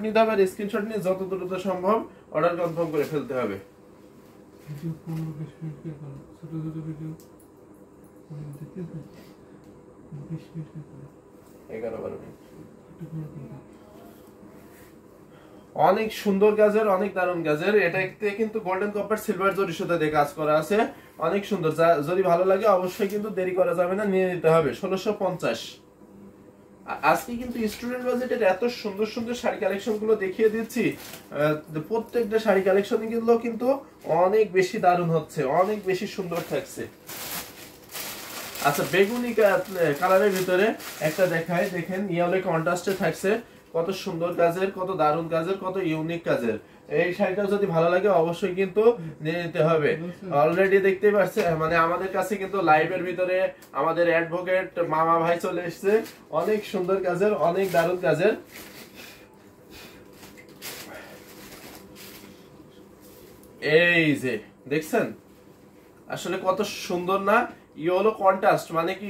নিতে হবে, স্ক্রিনশট নিয়ে যত দ্রুত সম্ভব অর্ডার কনফার্ম করে ফেলতে হবে। অনেক সুন্দর কাজের, অনেক দারুণ কাজের। এটাতে কিন্তু গোল্ডেন কপার সিলভার জরি সুতা দিয়ে কাজ করা আছে, অনেক সুন্দর। যদি ভালো লাগে অবশ্যই কিন্তু দেরি করা যাবে না, নিয়ে নিতে হবে। 1650। আজকে কিন্তু স্টুডেন্ট বাজেটের এত সুন্দর সুন্দর শাড়ি কালেকশন গুলো দেখিয়ে দিচ্ছি, প্রত্যেকটা শাড়ি কালেকশন গুলো কিন্তু অনেক বেশি দারুণ হচ্ছে, অনেক বেশি সুন্দর থাকছে। আচ্ছা, বেগুনি কালারের ভিতরে একটা দেখায়, দেখেন ইয়েলো কন্ট্রাস্টে থাকছে, কত সুন্দর কাজের, কত দারুণ কাজের, কত ইউনিক কাজের। এই শাড়িটা যদি ভালো লাগে অবশ্যই কিন্তু নিয়ে নিতে হবে। অলরেডি দেখতেই পাচ্ছেন মানে আমাদের কাছে কিন্তু লাইভের ভিতরে আমাদের অ্যাডভোকেট মামা ভাই চলে এসেছে, অনেক সুন্দর কাজের, অনেক দারুণ কাজের। এই যে দেখছেন আসলে কত সুন্দর না, ইয়েলো কন্ট্রাস্ট, মানে কি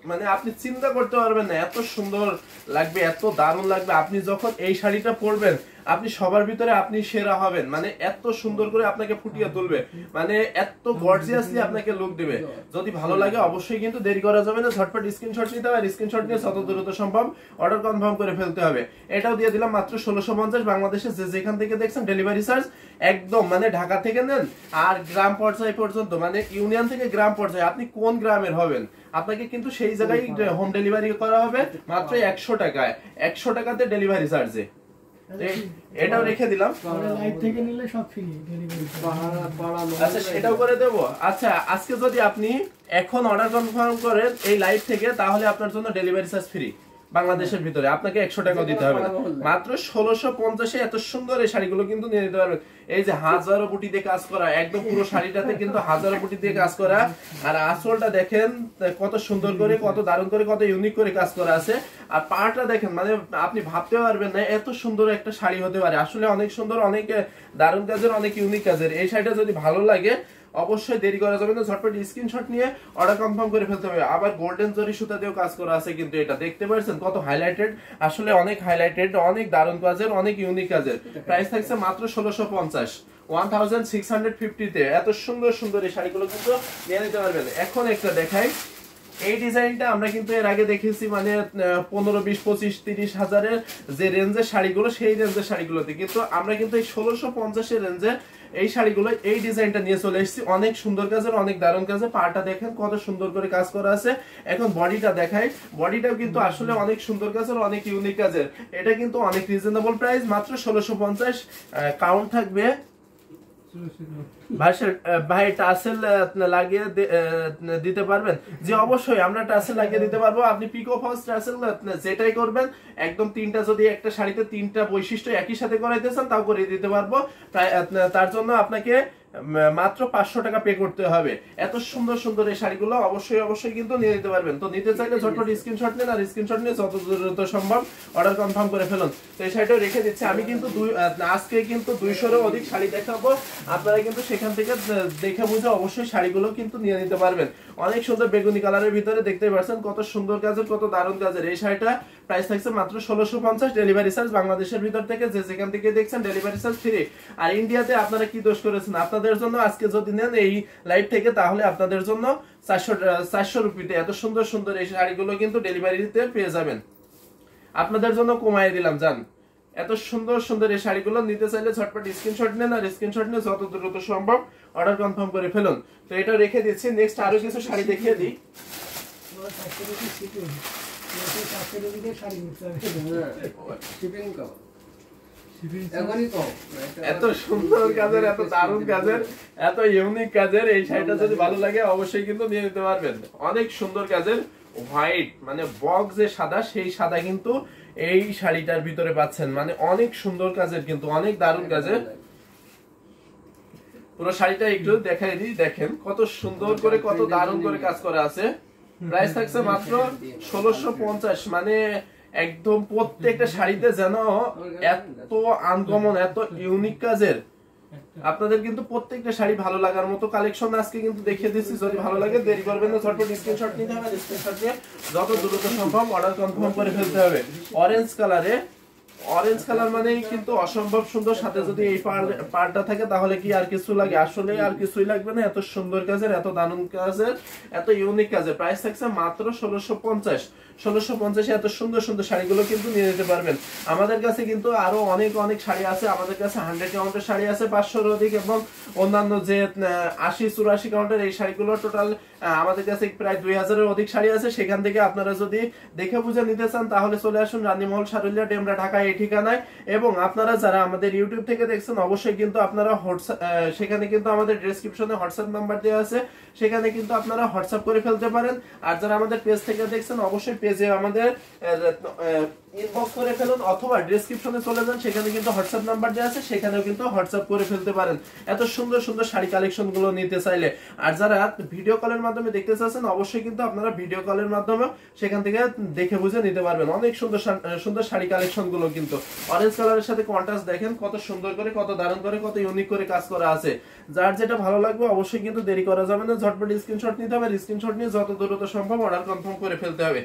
মানে আপনি চিন্তা করতে পারবেন না এত সুন্দর লাগবে, এত দারুণ লাগবে। আপনি যখন এই শাড়িটা পরবেন আপনি সবার ভিতরে আপনি সেরা হবেন, মানে এত সুন্দর করে আপনাকে ফুটিয়ে তুলবে, মানে এত গর্জিয়াসলি আপনাকে লুক দিবে। যদি ভালো লাগে অবশ্যই কিন্তু দেরি করা যাবে না, ঝটপট স্ক্রিনশট নিতে হবে, স্ক্রিনশট নিয়ে যত দ্রুত সম্ভব অর্ডার কনফার্ম করে ফেলতে হবে। এটাও দিয়ে দিলাম মাত্র 1650। বাংলাদেশে যে যেখান থেকে দেখছেন ডেলিভারি চার্জ একদম, মানে ঢাকা থেকে নেন আর গ্রাম পর্যায়ে পর্যন্ত, মানে ইউনিয়ন থেকে গ্রাম পর্যায়ে আপনি কোন গ্রামের হবেন আপনাকে কিন্তু সেই জায়গায় হোম ডেলিভারি করা হবে মাত্র 100 টাকায়, 100 টাকাতে ডেলিভারি চার্জে। এটাও রেখে দিলাম, লাইভ থেকে নিলে সব ফ্রি ডেলিভারি। আচ্ছা সেটাও করে দেবো। আচ্ছা আজকে যদি আপনি এখন অর্ডার কনফার্ম করেন এই লাইভ থেকে, তাহলে আপনার জন্য ডেলিভারি চার্জ ফ্রি বাংলাদেশের ভিতরে, আপনাকে 100 টাকা দিতে হবে না, মাত্র 1650-এ এত সুন্দর এই শাড়িগুলো কিন্তু নিয়ে নিতে পারবেন। এই যে হাজারো বুটি দিয়ে কাজ করা, একদম পুরো শাড়িটাতে কিন্তু হাজারো বুটি দিয়ে কাজ করা, আর আঁচলটা দেখেন কত সুন্দর করে, কত দারুণ করে, কত ইউনিক করে কাজ করা আছে। আর পাড়টা দেখেন, মানে আপনি ভাবতে পারবেন না এত সুন্দর একটা শাড়ি হতে পারে। আসলে অনেক সুন্দর, অনেক দারুণ কাজের, অনেক ইউনিক কাজের। এই শাড়িটা যদি ভালো লাগে অবশ্যই দেরি করা যাবে না, ঝটপট স্ক্রিনশট নিয়ে অর্ডার কনফার্ম করে ফেলতে হবে। আবার গোল্ডেন জরি সুতা দিয়েও কাজ করা আছে কিন্তু, এটা দেখতে পাচ্ছেন কত হাইলাইটেড, আসলে অনেক হাইলাইটেড, অনেক দারুণ কাজের, অনেক ইউনিক কাজের। প্রাইস থাকছে মাত্র 1650, 1650-তে এত সুন্দর সুন্দর এই শাড়িগুলো কিন্তু নিয়ে নিতে পারবেন। এখন একটা দেখাই, এই ডিজাইনটা আমরা কিন্তু এর আগে দেখেছি, মানে 15, 20, 25, 30 হাজারের যে রেঞ্জের শাড়িগুলো, সেই রেঞ্জের শাড়িগুলোতে, কিন্তু আমরা কিন্তু এই 1650-এর রেঞ্জে এই শাড়িগুলো, এই ডিজাইনটা নিয়ে চলে এসেছি। অনেক সুন্দর কাজের, অনেক দারুণ কাজের। পাড়টা দেখেন কত সুন্দর করে কাজ করা আছে। এখন বডিটা দেখাই, বডিটাও কিন্তু আসলে অনেক সুন্দর কাজের, অনেক ইউনিক কাজের। এটা কিন্তু অনেক রিজনেবল প্রাইস, মাত্র 1650। কাউন্ট থাকবে ভাই, টাসেল লাগিয়ে দিতে পারবেন? যে অবশ্যই আমরা টাসেল লাগিয়ে দিতে পারবো। আপনি পিকো ফলস টাসেল যেটাই করবেন, একদম তিনটা, যদি একটা শাড়িতে তিনটা বৈশিষ্ট্য একই সাথে করাইতে চান তাও করে দিতে পারবো। তার জন্য আপনাকে মাত্র 500 টাকা পে করতে হবে। এত সুন্দর সুন্দর এই শাড়িগুলো অবশ্যই অবশ্যই কিন্তু নিয়ে নিতে পারবেন। তো নিতে চাইলে ঝটপট স্ক্রিনশট নেন, আর স্ক্রিনশট নিয়ে যত দ্রুত সম্ভব অর্ডার কনফার্ম করে ফেলুন। তো এই শাড়িটাও রেখে দিচ্ছি। আমি কিন্তু আজকে কিন্তু 200-এরও অধিক শাড়ি দেখাবো, আপনারা কিন্তু সেখান থেকে দেখে বুঝে অবশ্যই শাড়িগুলো কিন্তু নিয়ে নিতে পারবেন। অনেক সুন্দর বেগুনি কালারের ভিতরে দেখতে পাচ্ছেন কত সুন্দর কাজের, কত দারুণ কাজের। এই শাড়িটা প্রাইস থাকছে মাত্র 1650, ডেলিভারি চার্জ বাংলাদেশের ভিতর থেকে যে যেখান থেকে দেখছেন ডেলিভারি চার্জ ফ্রি। আর ইন্ডিয়াতে আপনারা কি দোষ করেছেন, আপনাদের জন্য আজকে যদি নেন এই লাইভ থেকে, তাহলে আপনাদের জন্য 400 রুপিতে এত সুন্দর সুন্দর এই শাড়িগুলো কিন্তু ডেলিভারিতে পেয়ে যাবেন। আপনাদের জন্য কমাই দিলাম, জান। এত সুন্দর সুন্দর এই শাড়িগুলো নিতে চাইলে ঝটপট স্ক্রিনশট নেন, আর স্ক্রিনশট নিয়ে যত দ্রুত সম্ভব অর্ডার কনফার্ম করে ফেলুন। তো এটা রেখে দিচ্ছি। নেক্সট আরো কিছু শাড়ি দেখিয়ে দিই। এত সুন্দর কাজের, এত দারুণ কাজের, এত ইউনিক কাজের এই শাড়িটা যদি ভালো লাগে অবশ্যই কিন্তু নিয়ে নিতে পারবেন। অনেক সুন্দর কাজের, হোয়াইট মানে বক্স যে সাদা, সেই সাদা কিন্তু এই শাড়িটার ভিতরে পাচ্ছেন। মানে অনেক সুন্দর কাজের, কিন্তু অনেক দারুণ কাজের। পুরো শাড়িটা একটু দেখাই দিই, দেখেন কত সুন্দর করে, কত দারুণ করে কাজ করা আছে। প্রাইস থাকছে মাত্র 1650। মানে একদম প্রত্যেকটা শাড়িতে যেন এত আনকমন, এত ইউনিক কাজের। আপনাদের কিন্তু প্রত্যেকটা শাড়ি ভালো লাগার মতো কালেকশন আজকে কিন্তু দেখিয়ে দিচ্ছি। যদি ভালো লাগে দেরি করবেন না, ঝটপট স্ক্রিনশট নিতে হবে, স্ক্রিনশট নিয়ে যত দ্রুত সম্ভব অর্ডার কনফার্ম করে ফেলতে হবে। অরেঞ্জ কালারে অরেঞ্জ কালার মানেই কিন্তু অসম্ভব সুন্দর, সাথে যদি এই পাড়টা থাকে তাহলে কি আর কিছু লাগে? আসলে আর কিছুই লাগবে না। এত সুন্দর কাজের, এত দারুণ কাজের, এত ইউনিক কাজের। প্রাইস থাকছে মাত্র 1650। 1650 এত সুন্দর সুন্দর শাড়িগুলো কিন্তু নিয়ে যেতে পারবেন। আমাদের কাছে কিন্তু আরো অনেক অনেক শাড়ি আছে। আমাদের কাছে 100 কাউন্টের শাড়ি আছে 500-এর অধিক, এবং অন্যান্য যে 80-84 কাউন্টের এই শাড়িগুলো টোটাল আমাদের কাছে প্রায় 2000-এর অধিক শাড়ি আছে। সেখান থেকে আপনারা যদি দেখে বুঝে নিতে চান তাহলে চলে আসুন রানীমহল, সারুলিয়া, ডেমরা, ঢাকা এই ঠিকানায়। এবং আপনারা যারা আমাদের ইউটিউব থেকে দেখছেন অবশ্যই কিন্তু আপনারা সেখানে কিন্তু আমাদের ডেসক্রিপশনে হোয়াটসঅ্যাপ নাম্বার দেওয়া আছে, সেখানে কিন্তু আপনারা হোয়াটসঅ্যাপ করে ফেলতে পারেন। আর যারা আমাদের পেজ থেকে দেখছেন অবশ্যই পেজে আমাদের ইনবক্স করে ফেলুন, অথবা ডেসক্রিপশনে চলে যান, সেখানে কিন্তু হোয়াটসঅ্যাপ নাম্বার দেওয়া আছে, সেখানেও কিন্তু হোয়াটসঅ্যাপ করে ফেলতে পারেন এত সুন্দর সুন্দর শাড়ি কালেকশন গুলো নিতে চাইলে। আর যারা ভিডিও কলের মাধ্যমে দেখতে চাচ্ছেন অবশ্যই কিন্তু আপনারা ভিডিও কলের মাধ্যমে সেখান থেকে দেখে বুঝে নিতে পারবেন। অনেক সুন্দর সুন্দর শাড়ি কালেকশন গুলো কিন্তু অরেঞ্জ কালারের সাথে কন্ট্রাস্ট দেখেন কত সুন্দর করে, কত দারুণ করে, কত ইউনিক করে কাজ করা আছে। যার যেটা ভালো লাগবে অবশ্যই কিন্তু দেরি করা যাবে না, ঝটপট স্ক্রিনশট নিতে হবে। স্ক্রিনশট নিয়ে যত দ্রুত সম্ভব অর্ডার কনফার্ম করে ফেলতে হবে।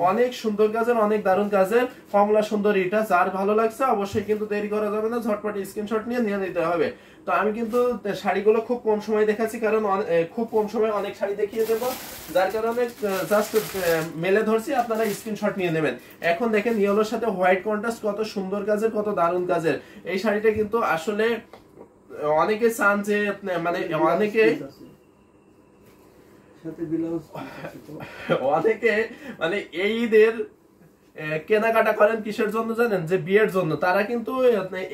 অনেক সুন্দর কাজের, অনেক দারুণ কাজের, কমলা সুন্দর এটা যার ভালো লাগছে অবশ্যই কিন্তু দেরি করা যাবে না, ঝটপট স্ক্রিনশট নিয়ে নিতে হবে। তো আমি কিন্তু শাড়িগুলো খুব কম সময় দেখাচ্ছি, কারণ খুব কম সময় অনেক শাড়ি দেখিয়ে দেবো, যার কারণে জাস্ট মেলে ধরছি, আপনারা স্ক্রিনশট নিয়ে নেবেন। এখন দেখেন ইয়েলোর সাথে হোয়াইট কন্ট্রাস্ট, কত সুন্দর কাজের, কত দারুণ কাজের। এই শাড়িটা কিন্তু আসলে অনেকে চান যে মানে অনেকে মানে এই ঈদের কেনাকাটা করেন কিসের জন্য জানেন? যে বিয়ের জন্য। তারা কিন্তু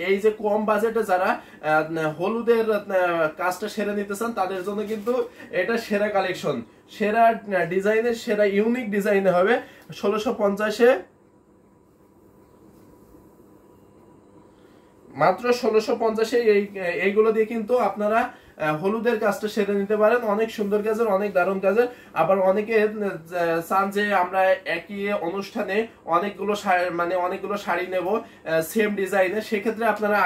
এই যে কম বাজেটে যারা হলুদের কাজটা সেরে নিতে চান তাদের জন্য কিন্তু এটা সেরা কালেকশন, সেরা ডিজাইনের, সেরা ইউনিক ডিজাইনে হবে 1650-এ, মাত্র 1650-এ এইগুলো দিয়ে কিন্তু আপনারা হলুদের কাজটা সেরে নিতে পারেন। অনেক সুন্দর কাজের, অনেক দারুণ কাজের। আবার অনেকে চান যে আমরা একই অনুষ্ঠানে অনেকগুলো শাড়ি নেব সেম ডিজাইনে, সেক্ষেত্রে আপনারা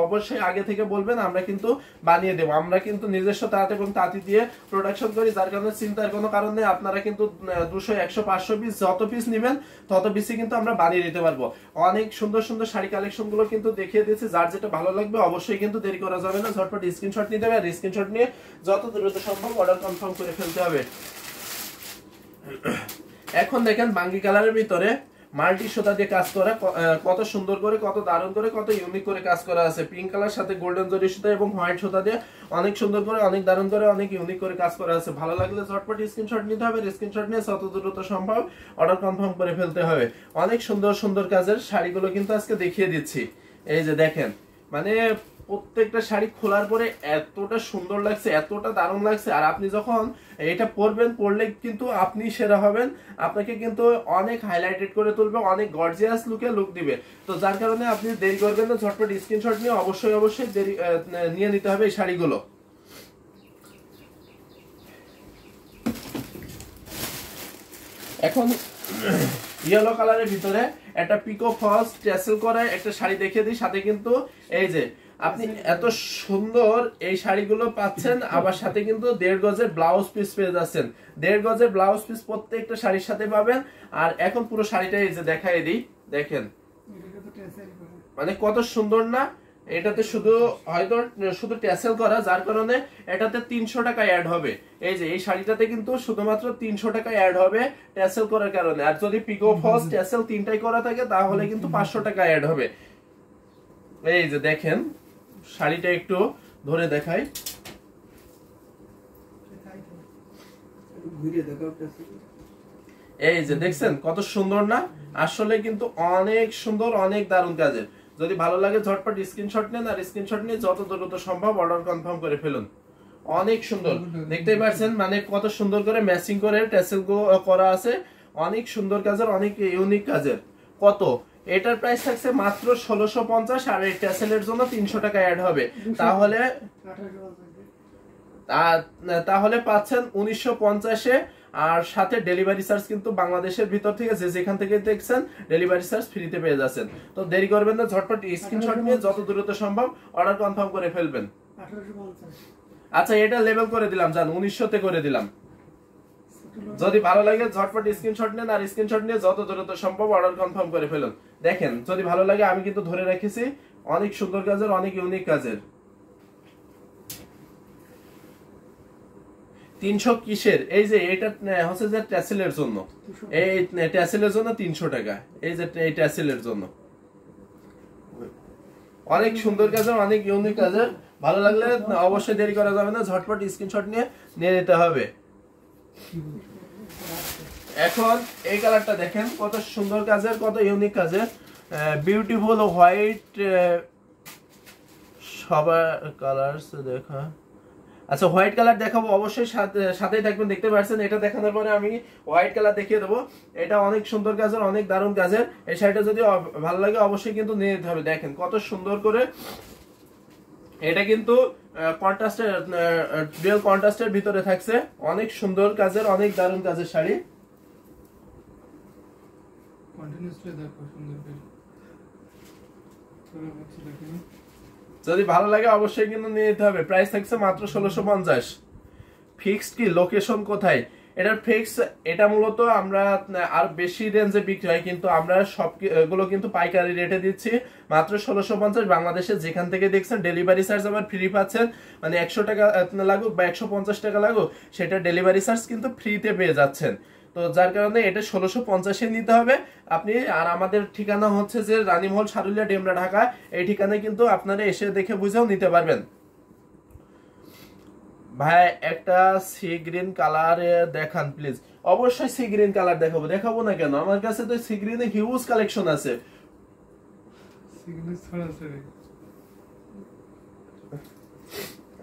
অবশ্যই আগে থেকে বলবেন, আমরা কিন্তু বানিয়ে দেবো। আমরা কিন্তু নিজস্ব তাঁত এবং তাঁতি দিয়ে প্রোডাকশন করি, যার কারণে চিন্তার কোনো কারণ নেই। আপনারা কিন্তু 200, 100, 500 পিস যত পিস নেবেন তত পিসই কিন্তু আমরা বানিয়ে দিতে পারবো। অনেক সুন্দর সুন্দর শাড়ি কালেকশন গুলো কিন্তু দেখিয়ে দিয়েছি, যার যেটা ভালো লাগবে অবশ্যই কিন্তু দেরি করা যাবে না, ঝটপট স্ক্রিনশট নিতে হবে। স্ক্রিনশট নিয়ে যত দ্রুত সম্ভব অর্ডার কনফার্ম করে ফেলতে হবে। এখন দেখেন বাঙ্গি কালারের ভিতরে মাল্টি সুতা দিয়ে কাজ করা, কত সুন্দর করে, কত দারুণ করে, কত ইউনিক করে কাজ করা আছে। পিঙ্ক কালার সাথে গোল্ডেন জরি সুতা এবং হোয়াইট সুতা দিয়ে অনেক সুন্দর করে, অনেক দারুণ করে, অনেক ইউনিক করে কাজ করা আছে। ভালো লাগলে ঝটপট স্ক্রিনশট নিতে হবে। স্ক্রিনশট নিয়ে যত দ্রুত সম্ভব অর্ডার কনফার্ম করে ফেলতে হবে। অনেক সুন্দর সুন্দর কাজের শাড়িগুলো কিন্তু আজকে দেখিয়ে দিচ্ছি। এই যে দেখেন, মানে প্রত্যেকটা শাড়ি খোলার পরে এতটা সুন্দর লাগছে, এতটা দারুণ লাগছে। আর আপনি যখন এটা পরবেন, পরলে কিন্তু আপনি সেরা হবেন, আপনাকে কিন্তু অনেক হাইলাইটেড করে তুলবে, অনেক গর্জিয়াস লুক দিবে। তো যার কারণে আপনি দেরি করবেন না, ঝটপট স্ক্রিনশট নিয়ে অবশ্যই নিয়ে নিতে হবে এই শাড়িগুলো। এখন ইয়েলো কালারের ভিতরে একটা পিকো ফলস ট্যাসেল করা একটা শাড়ি দেখিয়ে দিই। সাথে কিন্তু এই যে আপনি এত সুন্দর এই শাড়িগুলো পাচ্ছেন, আবার সাথে কিন্তু 1.5 গজের ব্লাউজ পিস পেয়ে যাচ্ছেন। 1.5 গজের ব্লাউজ পিস প্রত্যেকটা শাড়ির সাথে পাবেন। আর এখন পুরো শাড়িটা এই যে দেখাই দিই, দেখেন মানে কত সুন্দর না। এটাতে শুধু ট্যাসেল করা, যার কারণে এটাতে 300 টাকা অ্যাড হবে। এই যে এই শাড়িটাতে কিন্তু শুধুমাত্র 300 টাকা অ্যাড হবে ট্যাসেল করার কারণে। আর যদি পিকো ফলস ট্যাসেল তিনটাই করা থাকে তাহলে কিন্তু 500 টাকা অ্যাড হবে। এই যে দেখেন শাড়িটা একটু ধরে দেখাই, এই যে দেখছেন কত সুন্দর না। আসলে কিন্তু অনেক সুন্দর, অনেক দারুণ কাজের। যদি ভালো লাগে ঝটপট স্ক্রিনশট নেন, আর স্ক্রিনশট নিয়ে যত দ্রুত সম্ভব অর্ডার কনফার্ম করে ফেলুন। অনেক সুন্দর দেখতেই পাচ্ছেন, মানে কত সুন্দর করে ম্যাচিং করে ট্যাসেল করা আছে। অনেক সুন্দর কাজের, অনেক ইউনিক কাজের। কত এটার প্রাইস থাকছে মাত্র 1650, আর এই ট্যাসেলের জন্য 300 টাকা অ্যাড হবে। তাহলে পাচ্ছেন 1950-এ। আর সাথে ডেলিভারি চার্জ কিন্তু বাংলাদেশের ভিতর থেকে যে যেখান থেকে দেখছেন ডেলিভারি চার্জ ফ্রিতে পেয়ে যাচ্ছেন। তো দেরি করবেন না, ঝটপট স্ক্রিনশট নিয়ে যত দ্রুত সম্ভব অর্ডার কনফার্ম করে ফেলবেন। আচ্ছা এটা লেবেল করে দিলাম, জান 1900-তে করে দিলাম। যদি ভালো লাগে ঝটপট স্ক্রিনশট নেন, আর স্ক্রিনশট নিয়ে যত দ্রুত সম্ভব অর্ডার কনফার্ম করে ফেলুন। দেখেন যদি ভালো লাগে, আমি কিন্তু ধরে রেখেছি অনেক সুন্দর কাজের, অনেক ইউনিক কাজের। 300 কিসের, এই যে এটা হচ্ছে যে ট্যাসেলের জন্য, এই ট্যাসেলের জন্য 300 টাকা, এই যে এই ট্যাসেলের জন্য অনেক সুন্দর কাজের, অনেক ইউনিক কাজের। ভালো লাগলে অবশ্যই দেরি করা যাবে না, ঝটপট স্ক্রিনশট নিয়ে নিতে হবে। এখন এই কালারটা দেখেন, কত সুন্দর কাজের, কত ইউনিক কাজের, বিউটিফুল হোয়াইট সবার কালার দেখা। আচ্ছা হোয়াইট কালার দেখাবো, অবশ্যই সাথেই থাকবেন, দেখতে পাচ্ছেন। এটা দেখানোর পরে আমি হোয়াইট কালার দেখিয়ে দেবো। এটা অনেক সুন্দর কাজের, অনেক দারুণ কাজের। এই শাড়িটা যদি ভালো লাগে অবশ্যই কিন্তু নিয়ে নিতে হবে। দেখেন কত সুন্দর করে, এটা কিন্তু কন্ট্রাস্টের, ডুয়াল কন্ট্রাস্টের ভিতরে থাকছে। অনেক সুন্দর কাজের, অনেক দারুণ কাজের শাড়ি। যদি ভালো লাগে অবশ্যই কিন্তু নিয়ে নিতে হবে। প্রাইস থাকছে মাত্র 1650। ফিক্সড কি লোকেশন কোথায়, এটার ফিক্স, এটা মূলত আমরা আর বেশি রেঞ্জে বিক্রি হয়, কিন্তু আমরা সবগুলো কিন্তু পাইকারি রেটে দিচ্ছি মাত্র 1650। বাংলাদেশে যেখান থেকে দেখছেন ডেলিভারি চার্জ আবার ফ্রি পাচ্ছেন, মানে 100 টাকা লাগুক বা 150 টাকা লাগুক, সেটা ডেলিভারি চার্জ কিন্তু ফ্রিতে পেয়ে যাচ্ছেন। তো যার কারণে এটা 1650 নিতে হবে আপনি। আর আমাদের ঠিকানা হচ্ছে যে রানীমহল, সারুলিয়া, ডেমরা, ঢাকা। এই ঠিকানায় কিন্তু আপনারা এসে দেখে বুঝেও নিতে পারবেন। ভাই একটা সি গ্রিন কালারে দেখান প্লিজ। অবশ্যই সি গ্রিন কালার দেখাবো না কেন, আমার কাছে তো সি গ্রিনে হিউজ কালেকশন আছে।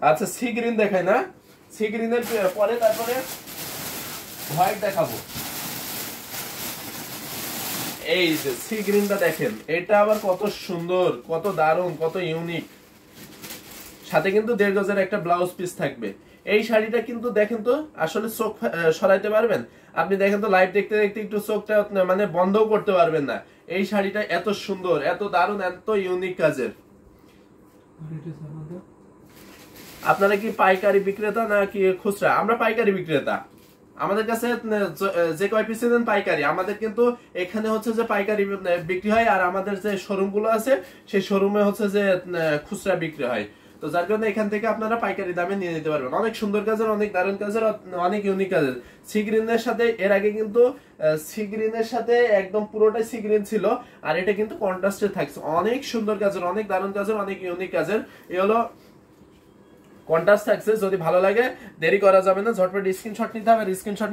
আচ্ছা সি গ্রিন দেখাই না, সি গ্রিনের পরে তারপরে হোয়াইট দেখাবো। এই যে সি গ্রিনটা দেখেন, এটা আবার কত সুন্দর, কত দারুণ, কত ইউনিক। সাথে কিন্তু 1.5 গজের একটা ব্লাউজ পিস থাকবে। এই শাড়িটা কিন্তু দেখেন তো, আসলে চোখ সরাইতে পারবেন আপনি। দেখেন তো লাইভ দেখতে দেখতে একটু চোখটা মানে বন্ধও করতে পারবেন না। এই শাড়িটা এত সুন্দর, এত দারুণ, এত ইউনিক কাজের। আপনারা কি পাইকারি বিক্রেতা নাকি খুচরা? আমরা পাইকারি বিক্রেতা। আমাদের কাছে যে কয় পিস দেন পাইকারি। আমাদের কিন্তু এখানে হচ্ছে যে পাইকারি বিক্রি হয়, আর আমাদের যে শোরুম গুলো আছে সেই শোরুমে হচ্ছে যে খুচরা বিক্রি হয়। তো যার কারণে এখান থেকে আপনারা পাইকারি দামে নিয়ে নিতে পারবেন। অনেক সুন্দর কাজের, অনেক দারুণ কাজের, অনেক ইউনিক কাজের। সি গ্রিনের সাথে, এর আগে কিন্তু সি গ্রিনের সাথে একদম পুরোটাই সি গ্রিন ছিল, আর এটা কিন্তু কন্ট্রাস্টে থাকছে। অনেক সুন্দর কাজের, অনেক দারুণ কাজের, অনেক ইউনিক কাজের। এই হলো কন্ট্রাস্ট থাকছে। যদি ভালো লাগে দেরি করা যাবে না, ঝটপট স্ক্রিনশট নিতে হবে। স্ক্রিনশট